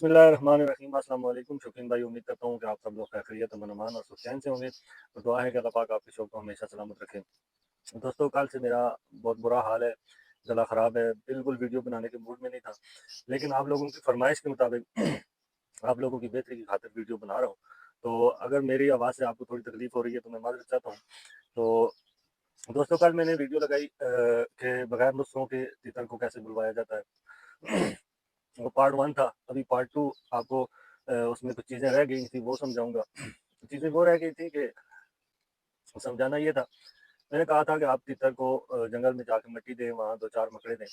बिस्मिल्लाहिर्रहमानिर्रहीम। अस्सलाम वालेकुम शौकीन भाई, उम्मीद करता हूँ कि आप सब लोग खैरियत अमन और सुखचैन से होंगे। तो दुआ है कि अल्लाह पाक आपके शौक को हमेशा सलामत रखे। दोस्तों, कल से मेरा बहुत बुरा हाल है, गला ख़राब है, बिल्कुल वीडियो बनाने के मूड में नहीं था, लेकिन आप लोगों की फरमाइश के मुताबिक आप लोगों की बेहतरी की खातिर वीडियो बना रहा हूँ। तो अगर मेरी आवाज़ से आपको थोड़ी तकलीफ़ हो रही है तो मैं माज़रत चाहता हूँ। तो दोस्तों, कल मैंने वीडियो लगाई कि बगैर नुस्ख़ों के तितर को कैसे बुलवाया जाता है। वो पार्ट 1 था, अभी पार्ट 2 आपको उसमें कुछ चीज़ें रह गई थी वो समझाऊँगा। चीज़ें वो रह गई थी कि समझाना ये था, मैंने कहा था कि आप तितर को जंगल में जाके मिट्टी दें, वहाँ 2-4 मकड़े दें।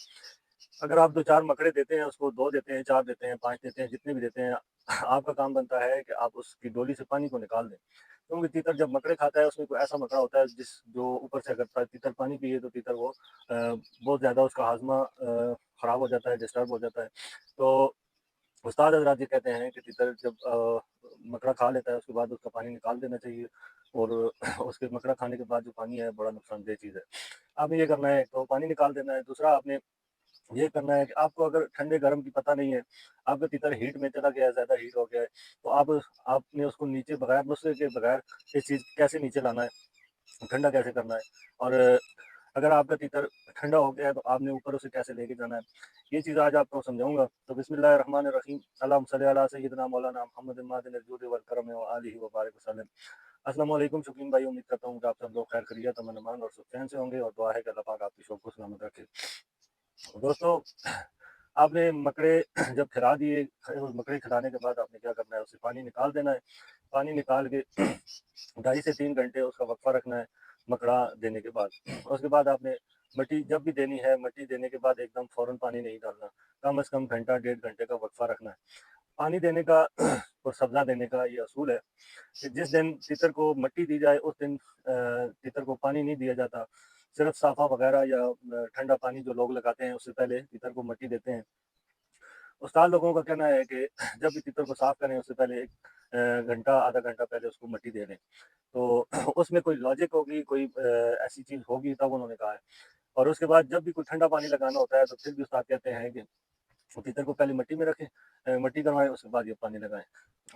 अगर आप 2-4 मकड़े देते हैं, उसको 2 देते हैं, 4 देते हैं, 5 देते हैं, जितने भी देते हैं, आपका काम बनता है कि आप उसकी डोली से पानी को निकाल दें। क्योंकि तीतर जब मकड़े खाता है, उसमें कोई ऐसा मकड़ा होता है जो ऊपर से अगर तीतर पानी पिए तो तीतर वो बहुत ज़्यादा उसका हाज़मा ख़राब हो जाता है, डिस्टर्ब हो जाता है। तो उस्ताद हज़रात ये कहते हैं कि तीतर जब मकड़ा खा लेता है, उसके बाद उसका पानी निकाल देना चाहिए और उसके मकड़ा खाने के बाद जो पानी है, बड़ा नुकसानदेह चीज़ है। आपने ये करना है, तो पानी निकाल देना है। दूसरा आपने ये करना है कि आपको अगर ठंडे-गरम की पता नहीं है, आपका तीतर हीट में चला गया है, ज़्यादा हीट हो गया है, तो आपने उसको नीचे बगैर नुस्खे के बगैर इस चीज़ कैसे नीचे लाना है, ठंडा कैसे करना है और अगर आपका तीतर ठंडा हो गया है, तो आपने ऊपर उसे कैसे लेके जाना है, ये चीज़ आज आपको समझाऊँगा। तो बिस्मिल्लाहिर्रहमानिर्रहीम, अल्लाहुम्मा सल्लि अला सय्यिदिना मौलाना मुहम्मदिन मादिनिल जूदि वल करम व आलिहि व बारिक वसल्लम। अस्सलाम वालेकुम शौकीन भाई, उम्मीद करता हूँ कि आप सब लोग खैर खैरियत, अमन अमान और सुखचैन से होंगे और दुआ है कि अल्लाह पाक आपकी शौक को सलामत रखे। दोस्तों, आपने मकड़े जब खिला दिए, मकड़े खिलाने के बाद आपने क्या करना है, उससे पानी निकाल देना है। पानी निकाल के 2.5 से 3 घंटे उसका वक़्फ़ा रखना है, मकड़ा देने के बाद। उसके बाद आपने मिट्टी जब भी देनी है, मिट्टी देने के बाद एकदम फ़ौरन पानी नहीं डालना, कम से कम घंटा, डेढ़ घंटे का वक़्फ़ा रखना है। पानी देने का और सब्ज़ा देने का ये असूल है कि जिस दिन तीतर को मिट्टी दी जाए, उस दिन तीतर को पानी नहीं दिया जाता। सिर्फ़ साफ़ा वग़ैरह या ठंडा पानी जो लोग लगाते हैं, उससे पहले तीतर को मिट्टी देते हैं। उस्ताद लोगों का कहना है कि जब भी तीतर को साफ़ करें, उससे पहले 1 घंटा, आधा घंटा पहले उसको मिट्टी दे दें। तो उसमें कोई लॉजिक होगी, कोई ऐसी चीज़ होगी तब उन्होंने कहा है। और उसके बाद जब भी कोई ठंडा पानी लगाना होता है, तो फिर भी उस्ताद कहते हैं कि तीतर को पहले मिट्टी में रखें, मिट्टी करवाएँ, उसके बाद ये पानी लगाएँ।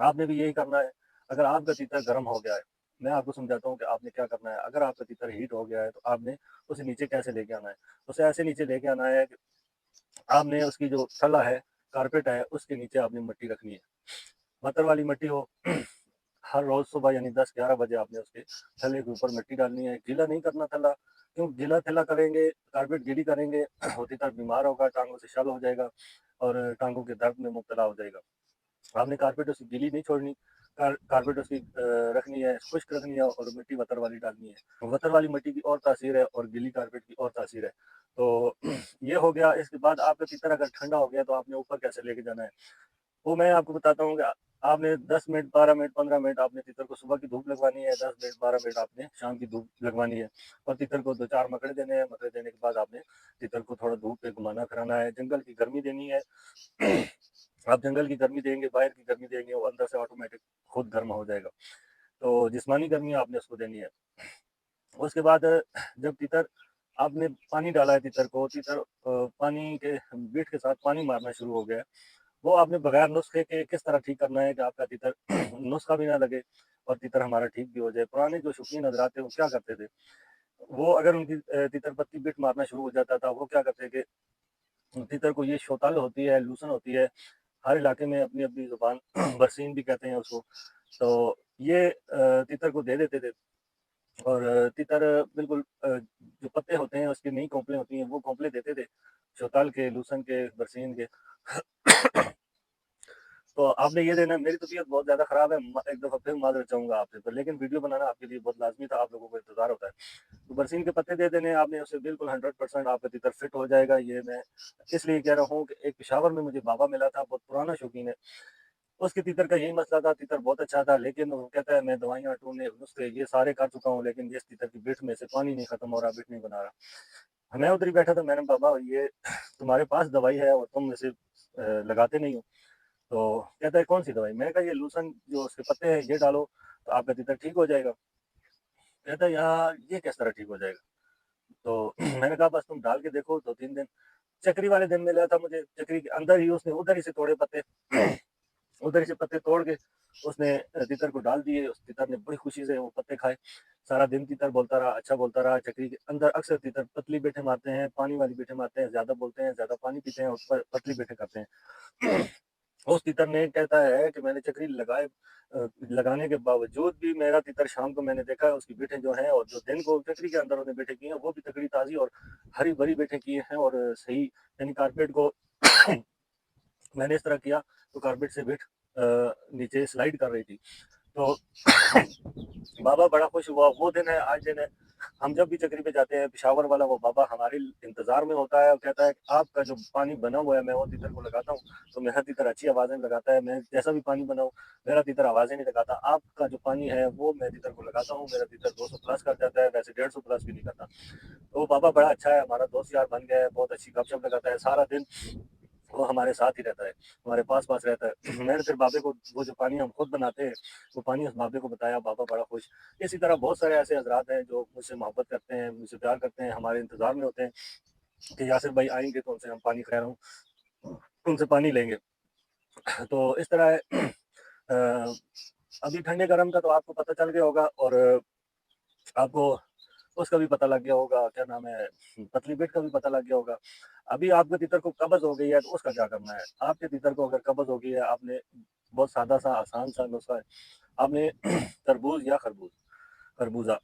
आपने भी यही करना है। अगर आपका तीतर गर्म हो गया है, मैं आपको समझाता हूँ कि आपने क्या करना है। अगर आपका तीतर हीट हो गया है, तो आपने उसे नीचे कैसे लेके आना है। उसे ऐसे नीचे लेके आना है कि आपने उसकी जो तला है, कारपेट है, उसके नीचे आपने मिट्टी रखनी है। बतर वाली मिट्टी हो, हर रोज़ सुबह यानी 10-11 बजे आपने उसके थैले के ऊपर मिट्टी डालनी है। गीला नहीं करना थैला, क्यों गीला-थैला करेंगे, कारपेट गीली करेंगे, वो तीतर बीमार होगा, टाँगों से शल हो जाएगा और टाँगों के दर्द में मुब्तला हो जाएगा। आपने कारपेट उसकी गीली नहीं छोड़नी, कारपेट उसकी रखनी है, खुश्क रखनी है और मिट्टी वतर वाली डालनी है। वतर वाली मिट्टी की और तासीर है और गीली कारपेट की और तासीर है। तो ये हो गया, इसके बाद आपका तीतर अगर ठंडा हो गया तो आपने ऊपर कैसे लेके जाना है, वो मैं आपको बताता हूँ कि आपने 10 मिनट, 12 मिनट, 15 मिनट आपने तीतर को सुबह की धूप लगवानी है, 10 मिनट, 12 मिनट आपने शाम की धूप लगवानी है और तीतर को 2-4 मकड़े देने हैं। मकड़े देने के बाद आपने तीतर को थोड़ा धूप पे घुमाना फिराना है, जंगल की गर्मी देनी है। आप जंगल की गर्मी देंगे, बाहर की गर्मी देंगे, वो अंदर से ऑटोमेटिक खुद गर्म हो जाएगा। तो जिस्मानी गर्मी आपने उसको देनी है। उसके बाद जब तीतर आपने पानी डाला है तीतर को, तीतर पानी के बीट के साथ पानी मारना शुरू हो गया है, वो आपने बगैर नुस्खे के किस तरह ठीक करना है कि आपका तीतर नुस्खा भी ना लगे और तीतर हमारा ठीक भी हो जाए। पुराने जो शौकीन हज़रात थे, वो क्या करते थे, वो अगर उनकी तीतर पत्ती बिट मारना शुरू हो जाता था, वो क्या करते कि तीतर को ये शोतल होती है, लूसन होती है, हर इलाके में अपनी-अपनी ज़ुबान बरसीन भी कहते हैं उसको। तो ये तीतर को दे देते थे और तीतर बिल्कुल जो पत्ते होते हैं उसकी नई कोंपलें होती हैं, वो कोंपलें देते थे, शोतल के, लूसन के, बरसीन के। तो आपने ये देना है। मेरी तबीयत बहुत ज़्यादा ख़राब है, एक दफ़ा फिर माज़रत चाहूँगा आपसे, पर लेकिन वीडियो बनाना आपके लिए बहुत लाज़मी था, आप लोगों को इंतज़ार होता है। तो बरसीन के पत्ते दे देने हैं आपने, उससे बिल्कुल 100% आपका तीतर फिट हो जाएगा। ये मैं इसलिए कह रहा हूँ कि एक पेशावर में मुझे बाबा मिला था, बहुत पुराना शौकीन है। उसके तीतर का यही मसला था, तीतर बहुत अच्छा था, लेकिन वो कहता है मैं दवाइयाँ, टूने, नुस्खे ये सारे कर चुका हूँ, लेकिन इस तीतर की बिठ में से पानी नहीं खत्म हो रहा, बिठ नहीं बना रहा। मैं उधर ही बैठा था, मैंने बाबा ये तुम्हारे पास दवाई है और तुम इसे लगाते नहीं हो। तो कहता है कौन सी दवाई? मैंने कहा ये लूसन जो उसके पत्ते हैं ये डालो, तो आपका तीतर ठीक हो जाएगा। कहता है यार ये किस तरह ठीक हो जाएगा? तो मैंने कहा बस तुम डाल के देखो 2-3 दिन। चक्री वाले दिन मिला था मुझे, चक्री के अंदर ही उसने उधर ही से तोड़े पत्ते। उधर से पत्ते तोड़ के उसने तीतर को डाल दिए। उस तीतर ने बड़ी खुशी से वो पत्ते खाए। सारा दिन तीतर बोलता रहा, अच्छा बोलता रहा। चक्री के अंदर अक्सर तीतर पतली बेटे मारते हैं, पानी वाली बेटे मारते हैं, ज़्यादा बोलते हैं, ज़्यादा पानी पीते हैं, उस पर पतली बेटे करते हैं। उस तीतर ने कहता है कि मैंने चक्री लगाने के बावजूद भी मेरा तीतर शाम को मैंने देखा है उसकी बेटें जो हैं, और जो दिन को चक्री के अंदर उसने बेटे किए हैं, वो भी तगड़ी ताज़ी और हरी भरी बेटें किए हैं, और सही यानी कारपेट को मैंने इस तरह किया तो कारपेट से बेट नीचे स्लाइड कर रही थी। तो बाबा बड़ा खुश हुआ। वो दिन है, आज दिन है। हम जब भी चक्री पे जाते हैं, पिशावर वाला वो बाबा हमारे इंतजार में होता है और कहता है कि आपका जो पानी बना हुआ है मैं वो तीतर को लगाता हूँ तो मेरा तीतर अच्छी आवाज़ें लगाता है। मैं जैसा भी पानी बनाऊँ मेरा तीतर आवाज़ें नहीं लगाता। आपका जो पानी है वो मैं तीतर को लगाता हूँ, मेरा तीतर 200 प्लस कर जाता है, वैसे 150 प्लस भी नहीं करता। तो वो बाबा बड़ा अच्छा है, हमारा दोस्त यार बन गया है, बहुत अच्छी गपशप लगाता है सारा दिन। वो हमारे साथ ही रहता है, हमारे पास रहता है। मैंने फिर बाबे को वो जो पानी हम खुद बनाते हैं वो पानी उस बाबे को बताया, बाबा बड़ा खुश। इसी तरह बहुत सारे ऐसे हजरात हैं जो मुझसे मोहब्बत करते हैं, मुझसे प्यार करते हैं, हमारे इंतजार में होते हैं कि यासिर भाई आएंगे तो उनसे हम पानी खा रहा हूँ, उनसे पानी लेंगे। तो इस तरह है। अ, अभी ठंडे गर्म का तो आपको पता चल गया होगा, और आपको उसका भी पता लग गया होगा, क्या नाम है, पतली पेट का भी पता लग गया होगा। अभी आपके तीतर को कब्ज हो गई है तो उसका क्या करना है। आपके तीतर को अगर कब्ज हो गई है, आपने बहुत सादा सा आसान सा नुस्खा है। आपने तरबूज या खरबूजा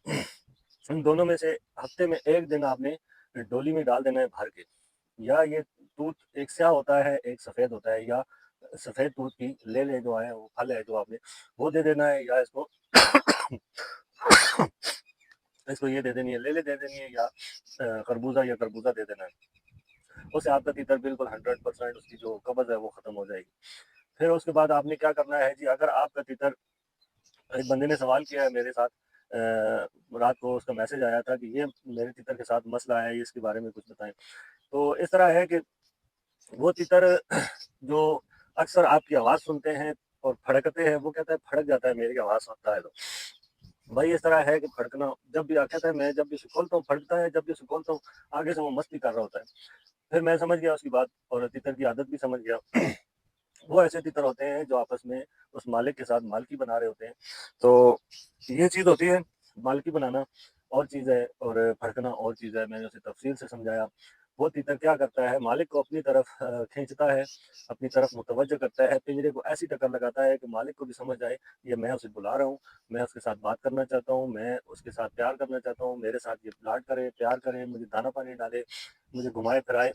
इन दोनों में से हफ्ते में एक दिन आपने डोली में डाल देना है भर के। या ये तूत एक स्याह होता है एक सफ़ेद होता है, या सफ़ेद तूत की ले ले जो है वो फल है जो आपने वो दे देना है, या इसको इसको ये दे देनी है, ले ले दे देनी है, या खरबूजा दे देना है। उससे आपका तीतर बिल्कुल 100% उसकी जो कब्ज़ है वो ख़त्म हो जाएगी। फिर उसके बाद आपने क्या करना है जी, अगर आपका तीतर, एक बंदे ने सवाल किया है मेरे साथ, रात को उसका मैसेज आया था कि ये मेरे तीतर के साथ मसला है, ये इसके बारे में कुछ बताएँ। तो इस तरह है कि वो तीतर जो अक्सर आपकी आवाज़ सुनते हैं और फड़कते हैं, वो कहता है फड़क जाता है मेरी आवाज़ सुनता है तो। भाई इस तरह है कि फड़कना जब भी कहता है मैं जब भी उसे खोलता हूँ फड़कता है, जब भी उसे खोलता हूँ आगे से वो मस्ती कर रहा होता है। फिर मैं समझ गया उसकी बात और तीतर की आदत भी समझ गया। वो ऐसे तीतर होते हैं जो आपस में उस मालिक के साथ मालकी बना रहे होते हैं। तो ये चीज़ होती है, मालकी बनाना और चीज़ है और फड़कना और चीज़ है। मैंने उसे तफ़सील से समझाया। वो तीतर क्या करता है, मालिक को अपनी तरफ खींचता है, अपनी तरफ मुतवज्जो करता है, पिंजरे को ऐसी टक्कर लगाता है कि मालिक को भी समझ आए, ये मैं उसे बुला रहा हूँ, मैं उसके साथ बात करना चाहता हूँ, मैं उसके साथ प्यार करना चाहता हूँ, मेरे साथ ये प्यार करे, मुझे दाना पानी डाले, मुझे घुमाए फिराए।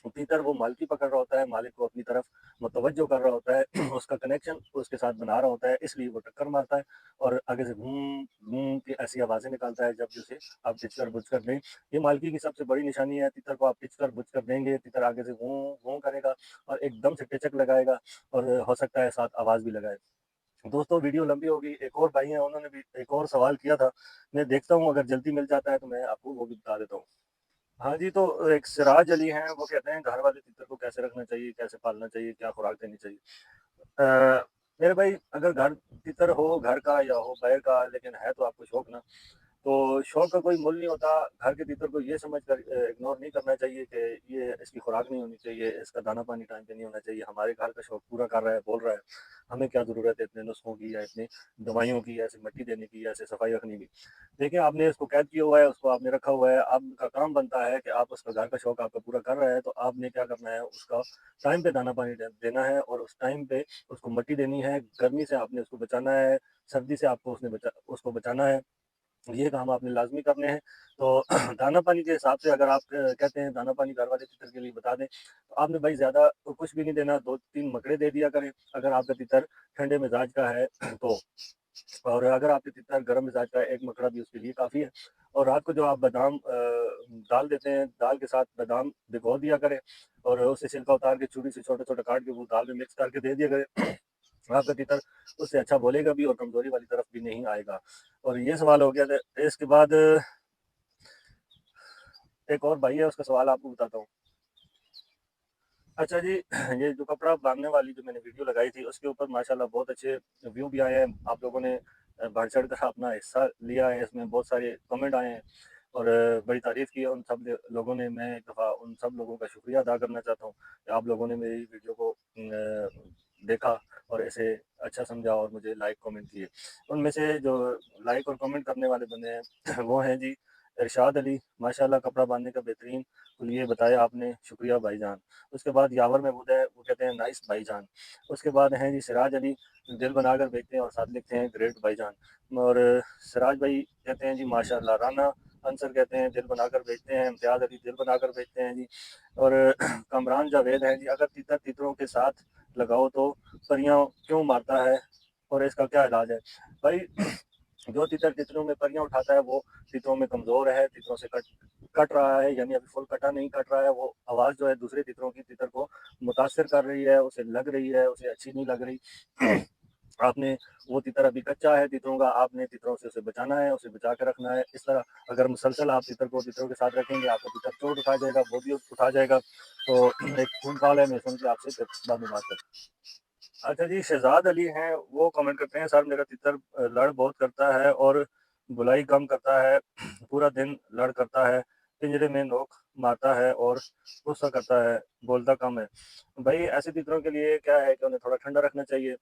तीतर वो मालकी पकड़ रहा होता है, मालिक को अपनी तरफ मुतवज्जो कर रहा होता है, उसका कनेक्शन उसके साथ बना रहा होता है, इसलिए वो टक्कर मारता है और आगे से घूम घूम की ऐसी आवाज़ें निकालता है जब भी उसे आप टिच कर बुझ कर दें। ये मालकी की सबसे बड़ी निशानी है, तीतर को आप टिच कर बुझ कर देंगे, तीतर आगे से घूं घूं करेगा और एकदम से टिचक लगाएगा और हो सकता है साथ आवाज़ भी लगाए। दोस्तों वीडियो लंबी होगी, एक और भाई हैं उन्होंने भी एक और सवाल किया था, मैं देखता हूँ अगर जल्दी मिल जाता है तो मैं आपको वो भी बता देता हूँ। हाँ जी, तो एक सिराज अली हैं, वो कहते हैं घर वाले तीतर को कैसे रखना चाहिए, कैसे पालना चाहिए, क्या खुराक देनी चाहिए। मेरे भाई अगर घर तीतर हो घर का या हो बैल का, लेकिन है तो आपको शौक ना, तो शौक का कोई मूल नहीं होता। घर के तीतर को ये समझ कर इग्नोर नहीं करना चाहिए कि ये इसकी खुराक नहीं होनी चाहिए, इसका दाना पानी टाइम पे नहीं होना चाहिए। हमारे घर का शौक पूरा कर रहा है, बोल रहा है, हमें क्या ज़रूरत है इतने नुस्खों की या इतनी दवाइयों की या ऐसे मिट्टी देने की या ऐसे सफाई रखने की। देखिए आपने इसको कैद किया हुआ है, उसको आपने रखा हुआ है, आपका काम बनता है कि आप उसका घर का शौक आपका पूरा कर रहा है, तो आपने क्या करना है, उसका टाइम पे दाना पानी देना है और उस टाइम पे उसको मिट्टी देनी है। गर्मी से आपने उसको बचाना है, सर्दी से आपको उसको बचाना है। ये काम आपने लाज़मी करने हैं। तो दाना पानी के हिसाब से अगर आप कहते हैं दाना पानी घर वाले तीतर के लिए बता दें, तो आपने भाई ज़्यादा तो कुछ भी नहीं देना, 2-3 मकड़े दे दिया करें, अगर आपका तीतर ठंडे मिजाज का है तो। और अगर आपके तीतर गर्म मिजाज का है, 1 मकड़ा भी उसके लिए काफ़ी है। और रात को जो आप बादाम दाल देते हैं, दाल के साथ बादाम भिगो दिया करें और उसे छिलका उतार के छुरी से छोटा-छोटा काट के वो दाल में मिक्स करके दे दिया करें। आपका तीतर उससे अच्छा बोलेगा भी और कमज़ोरी वाली तरफ भी नहीं आएगा। और ये सवाल हो गया था। इसके बाद एक और भाई है, उसका सवाल आपको बताता हूँ। अच्छा जी, ये जो कपड़ा बाँधने वाली जो मैंने वीडियो लगाई थी, उसके ऊपर माशाल्लाह बहुत अच्छे व्यू भी आए हैं। आप लोगों ने बढ़-चढ़ कर अपना हिस्सा लिया है, इसमें बहुत सारे कमेंट आए हैं और बड़ी तारीफ़ की है उन सब लोगों ने। मैं एक दफ़ा उन सब लोगों का शुक्रिया अदा करना चाहता हूँ कि आप लोगों ने मेरी वीडियो को देखा और इसे अच्छा समझा और मुझे लाइक कमेंट किए। उनमें से जो लाइक और कमेंट करने वाले बंदे हैं वो हैं जी इरशाद अली, माशाल्लाह कपड़ा बांधने का बेहतरीन ये बताया आपने, शुक्रिया भाईजान। उसके बाद यावर महमूद है, वो कहते हैं नाइस भाईजान। उसके बाद हैं जी सिराज अली, दिल बनाकर भेजते हैं और साथ लिखते हैं ग्रेट भाईजान। और सिराज भाई कहते हैं जी माशाल्लाह। राना अंसर कहते हैं दिल बनाकर भेजते हैं। इम्तियाज़ अली दिल बनाकर भेजते हैं जी। और कमरान जावेद हैं जी, अगर तीतर तीतरों के साथ लगाओ तो परियां क्यों मारता है और इसका क्या इलाज है? भाई जो तीतर तितरों में परियां उठाता है वो तितरों में कमजोर है, तितरों से कट कट रहा है, यानी अभी फुल कटा नहीं, कट रहा है। वो आवाज जो है दूसरे तितरों की तितर को मुतासर कर रही है, उसे लग रही है, उसे अच्छी नहीं लग रही। आपने वो तितर अभी कच्चा है तितरों का, आपने तितरों से उसे बचाना है, उसे बचा के रखना है। इस तरह अगर मुसलसल आप तितर को तितरों के साथ रखेंगे, आपको तितर चोट उठा जाएगा, बोधी उठा जाएगा। तो एक फोन कॉल है, मैं सुन के आपसे बाद में बात करता हूँ। अच्छा जी, शहजाद अली हैं, वो कमेंट करते हैं सर मेरा तितर लड़ बहुत करता है और बुलाई कम करता है, पूरा दिन लड़ करता है, पिंजरे में नोक मारता है और गुस्सा करता है, बोलता कम है। भाई ऐसे तितरों के लिए क्या है कि उन्हें थोड़ा ठंडा रखना चाहिए।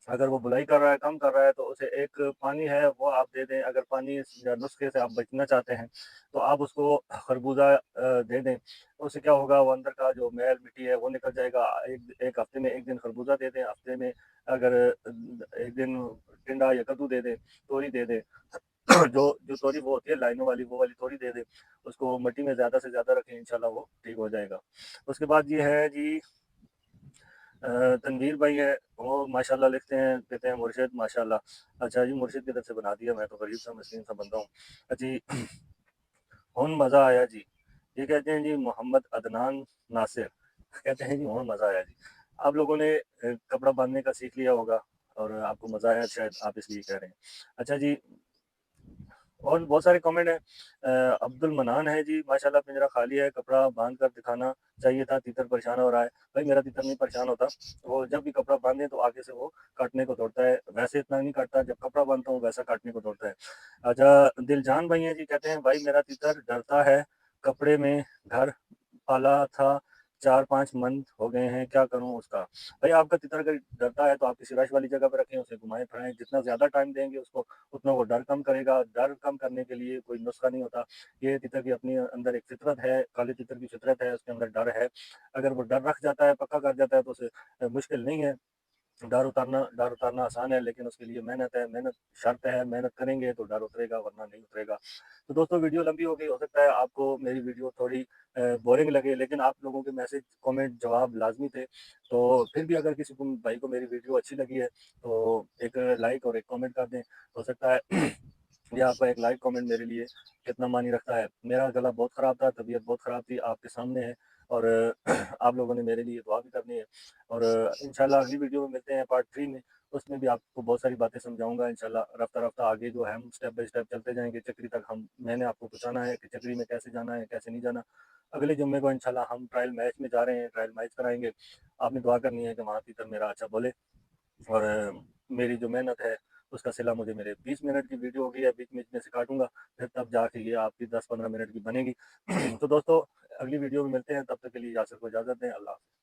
अगर वो बुलाई कर रहा है, कम कर रहा है, तो उसे एक पानी है वो आप दे दें। अगर पानी या नुस्खे से आप बचना चाहते हैं तो आप उसको खरबूजा दे दें। तो उससे क्या होगा, वो अंदर का जो मैल मिट्टी है वो निकल जाएगा। एक एक हफ्ते में एक दिन खरबूजा दे दें, हफ्ते में अगर एक दिन टिंडा या कद्दू दे दें, तोरी दे दें। जो जो तोरी वो होती है लाइनों वाली, वो वाली तोरी दे दें। उसको मिट्टी में ज़्यादा से ज़्यादा रखें, इंशाल्लाह वो ठीक हो जाएगा। उसके बाद ये है जी तनवीर भाई है, वो माशाल्लाह लिखते हैं, कहते हैं मुर्शिद माशाल्लाह। अच्छा जी, मुर्शिद की तरफ से बना दिया, मैं तो गरीब सा मस्कीन सा बंदा हूँ जी। हुन मज़ा आया जी, ये कहते हैं जी मोहम्मद अदनान नासिर, कहते हैं जी हुन मज़ा आया जी। आप लोगों ने कपड़ा बांधने का सीख लिया होगा और आपको मज़ा आया, शायद आप इसलिए कह रहे हैं। अच्छा जी, और बहुत सारे कमेंट हैं। अब्दुल मनान है जी, माशाल्लाह पिंजरा खाली है, कपड़ा बांध कर दिखाना चाहिए था, तीतर परेशान हो रहा है। भाई मेरा तीतर नहीं परेशान होता, वो जब भी कपड़ा बांधे तो आगे से वो काटने को दौड़ता है, वैसे इतना नहीं काटता, जब कपड़ा बांधता हूँ वैसा काटने को दौड़ता है। अच्छा दिलजान भाई हैं जी, कहते हैं भाई मेरा तीतर डरता है, कपड़े में घर पाला था, 4-5 मंथ हो गए हैं, क्या करूँ उसका? भाई आपका तीतर अगर डरता है तो आप किसी रश वाली जगह पे रखें, उसे घुमाएं-फिराएं, जितना ज़्यादा टाइम देंगे उसको उतना वो डर कम करेगा। डर कम करने के लिए कोई नुस्खा नहीं होता। ये तितर की अपने अंदर एक फितरत है, काले तितर की फितरत है, उसके अंदर डर है। अगर वो डर रख जाता है, पक्का कर जाता है तो उसे मुश्किल नहीं है। डर उतारना आसान है, लेकिन उसके लिए मेहनत है, मेहनत शर्त है, मेहनत करेंगे तो डर उतरेगा, वरना नहीं उतरेगा। तो दोस्तों वीडियो लंबी हो गई, हो सकता है आपको मेरी वीडियो थोड़ी बोरिंग लगे, लेकिन आप लोगों के मैसेज, कमेंट, जवाब लाज़मी थे। तो फिर भी अगर किसी को भाई को मेरी वीडियो अच्छी लगी है, तो एक लाइक और एक कमेंट कर दें। हो सकता है ये आपका एक लाइक कमेंट मेरे लिए कितना मायने रखता है। मेरा गला बहुत ख़राब था, तबीयत बहुत ख़राब थी, आपके सामने है और आप लोगों ने मेरे लिए दुआ भी करनी है। और इंशाल्लाह अगली वीडियो में मिलते हैं पार्ट 3 में, उसमें भी आपको बहुत सारी बातें समझाऊँगा इंशाल्लाह। रफ्ता-रफ्ता आगे जो है हम स्टेप बाय स्टेप चलते जाएँगे चक्री तक। मैंने आपको पहुँचाना है कि चक्री में कैसे जाना है, कैसे नहीं जाना। अगले जुम्मे को इंशाल्लाह हम ट्रायल मैच में जा रहे हैं, ट्रायल मैच कराएँगे। आपने दुआ करनी है कि वहाँ भीतर मेरा अच्छा बोले और मेरी जो मेहनत है उसका सिला मुझे मेरे 20 मिनट की वीडियो हो गई है, बीच-बीच में से काटूँगा, फिर तब जाके ये आपकी 10-15 मिनट की बनेगी। तो दोस्तों अगली वीडियो में मिलते हैं, तब तक के लिए यासिर को इजाज़त दें। अल्लाह हाफ़िज़।